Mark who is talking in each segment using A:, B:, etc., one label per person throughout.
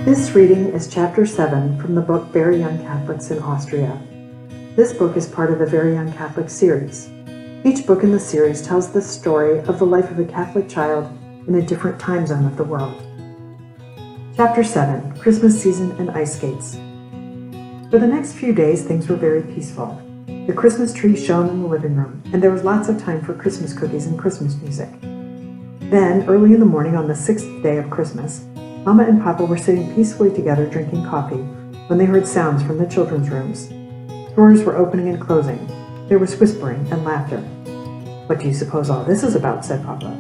A: This reading is Chapter 7 from the book Very Young Catholics in Austria. This book is part of the Very Young Catholic series. Each book in the series tells the story of the life of a Catholic child in a different time zone of the world. Chapter 7, Christmas Season and Ice Skates. For the next few days, things were very peaceful. The Christmas tree shone in the living room, and there was lots of time for Christmas cookies and Christmas music. Then, early in the morning on the 6th day of Christmas, Mama and Papa were sitting peacefully together drinking coffee when they heard sounds from the children's rooms. Doors were opening and closing. There was whispering and laughter. "What do you suppose all this is about?" said Papa.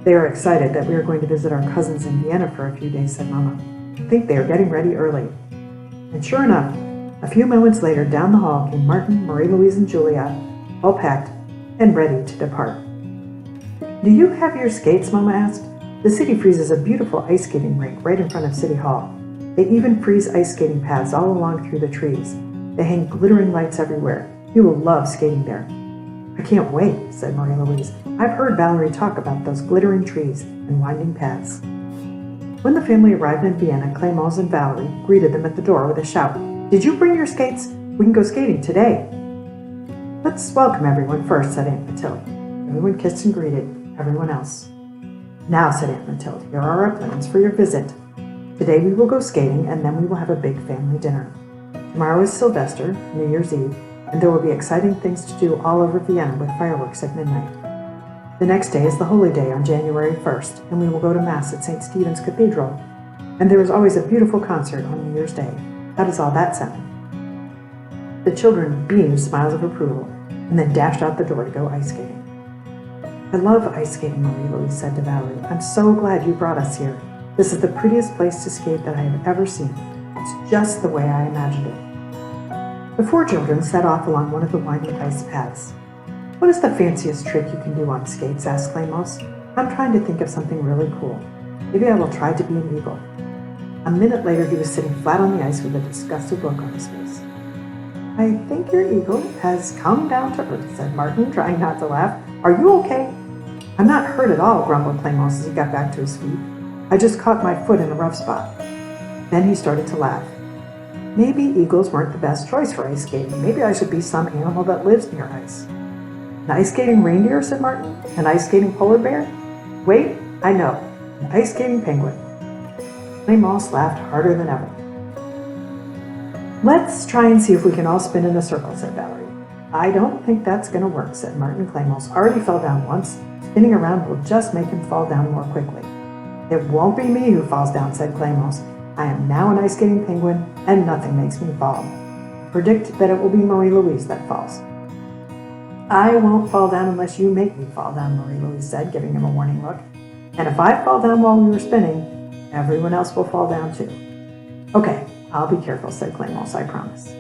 A: "They are excited that we are going to visit our cousins in Vienna for a few days," said Mama. "I think they are getting ready early." And sure enough, a few moments later down the hall came Martin, Marie-Louise, and Julia, all packed and ready to depart. "Do you have your skates?" Mama asked. "The city freezes a beautiful ice skating rink right in front of City Hall. They even freeze ice skating paths all along through the trees. They hang glittering lights everywhere. You will love skating there." "I can't wait," said Marie-Louise. "I've heard Valerie talk about those glittering trees and winding paths." When the family arrived in Vienna, Clémence and Valerie greeted them at the door with a shout. "Did you bring your skates? We can go skating today." "Let's welcome everyone first," said Aunt Mathilde. Everyone kissed and greeted everyone else. "Now," said Aunt Mathilde, "here are our plans for your visit. Today we will go skating, and then we will have a big family dinner. Tomorrow is Sylvester, New Year's Eve, and there will be exciting things to do all over Vienna with fireworks at midnight. The next day is the Holy Day on January 1st, and we will go to Mass at St. Stephen's Cathedral. And there is always a beautiful concert on New Year's Day. How does all that sound?" The children beamed smiles of approval, and then dashed out the door to go ice skating. "I love ice skating," Marie-Louise said to Valerie. "I'm so glad you brought us here. This is the prettiest place to skate that I have ever seen. It's just the way I imagined it." The four children set off along one of the winding ice paths. "What is the fanciest trick you can do on skates?" asked Clémence. "I'm trying to think of something really cool. Maybe I will try to be an eagle." A minute later, he was sitting flat on the ice with a disgusted look on his face. "I think your eagle has come down to earth," said Martin, trying not to laugh. "Are you okay?" "I'm not hurt at all," grumbled Clémence as he got back to his feet. "I just caught my foot in a rough spot." Then he started to laugh. "Maybe eagles weren't the best choice for ice skating. Maybe I should be some animal that lives near ice." "An ice skating reindeer," said Martin. "An ice skating polar bear? Wait, I know. An ice skating penguin." Clémence laughed harder than ever. "Let's try and see if we can all spin in a circle," said Valerie. "I don't think that's going to work," said Martin. "Clémence already fell down once. Spinning around will just make him fall down more quickly." "It won't be me who falls down," said Clémence. "I am now an ice skating penguin, and nothing makes me fall. Predict that it will be Marie-Louise that falls." "I won't fall down unless you make me fall down," Marie-Louise said, giving him a warning look. "And if I fall down while we were spinning, everyone else will fall down too." "Okay, I'll be careful," said Clémence, "I promise."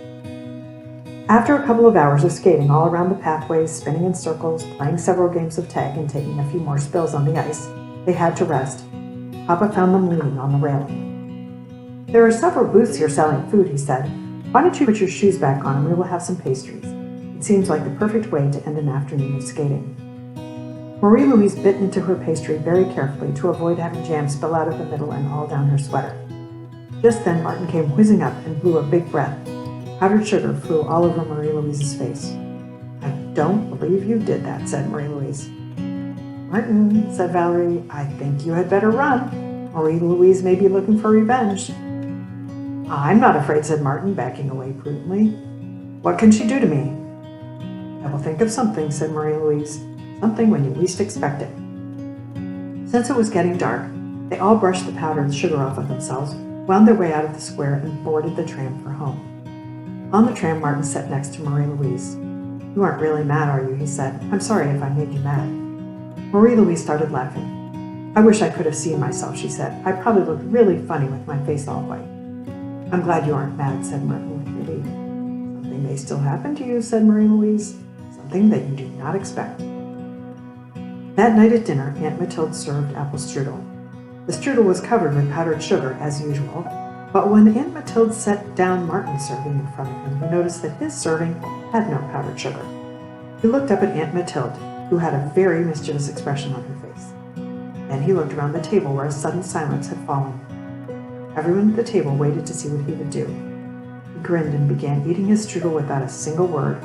A: After a couple of hours of skating all around the pathways, spinning in circles, playing several games of tag, and taking a few more spills on the ice, they had to rest. Papa found them leaning on the railing. "There are several booths here selling food," he said. "Why don't you put your shoes back on and we will have some pastries? It seems like the perfect way to end an afternoon of skating." Marie-Louise bit into her pastry very carefully to avoid having jam spill out of the middle and all down her sweater. Just then Martin came whizzing up and blew a big breath. Powdered sugar flew all over Marie-Louise's face. "I don't believe you did that," said Marie-Louise. "Martin," said Valerie, "I think you had better run. Marie-Louise may be looking for revenge." "I'm not afraid," said Martin, backing away prudently. "What can she do to me?" "I will think of something," said Marie-Louise. "Something when you least expect it." Since it was getting dark, they all brushed the powdered sugar off of themselves, wound their way out of the square, and boarded the tram for home. On the tram, Martin sat next to Marie-Louise. "You aren't really mad, are you?" he said. "I'm sorry if I made you mad." Marie-Louise started laughing. "I wish I could have seen myself," she said. "I probably looked really funny with my face all white." "I'm glad you aren't mad," said Martin with relief. "Something may still happen to you," said Marie-Louise. "Something that you do not expect." That night at dinner, Aunt Mathilde served apple strudel. The strudel was covered with powdered sugar, as usual, but when Aunt Mathilde set down Martin's serving in front of him, he noticed that his serving had no powdered sugar. He looked up at Aunt Mathilde, who had a very mischievous expression on her face. Then he looked around the table where a sudden silence had fallen. Everyone at the table waited to see what he would do. He grinned and began eating his strudel without a single word.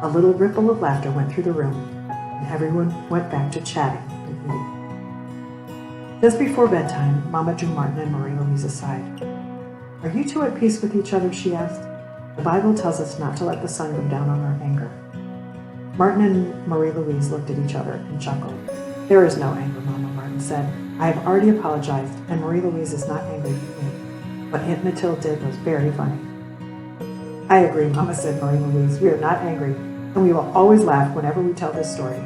A: A little ripple of laughter went through the room, and everyone went back to chatting and eating. Just before bedtime, Mama drew Martin and Marie-Louise aside. "Are you two at peace with each other?" she asked. "The Bible tells us not to let the sun go down on our anger." Martin and Marie-Louise looked at each other and chuckled. "There is no anger, Mama," Martin said. "I have already apologized, and Marie-Louise is not angry with me. What Aunt Mathilde did was very funny." "I agree, Mama," said Marie-Louise. "We are not angry, and we will always laugh whenever we tell this story.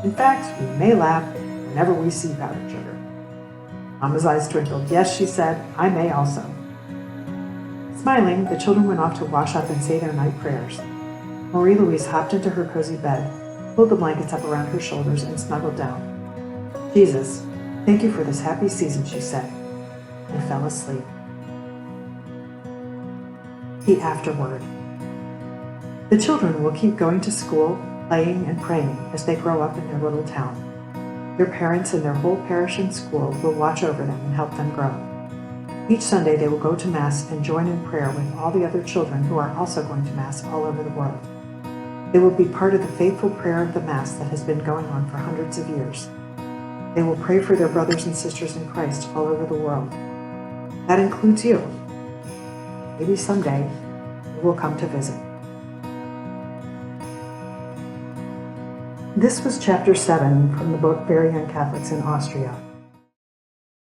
A: In fact, we may laugh whenever we see powdered sugar." Mama's eyes twinkled. "Yes," she said, "I may also." Smiling, the children went off to wash up and say their night prayers. Marie-Louise hopped into her cozy bed, pulled the blankets up around her shoulders, and snuggled down. "Jesus, thank you for this happy season," she said, and fell asleep. The afterword. The children will keep going to school, playing, and praying as they grow up in their little town. Their parents and their whole parish and school will watch over them and help them grow. Each Sunday they will go to Mass and join in prayer with all the other children who are also going to Mass all over the world. They will be part of the faithful prayer of the Mass that has been going on for hundreds of years. They will pray for their brothers and sisters in Christ all over the world. That includes you. Maybe someday you will come to visit. This was Chapter 7 from the book Very Young Catholics in Austria.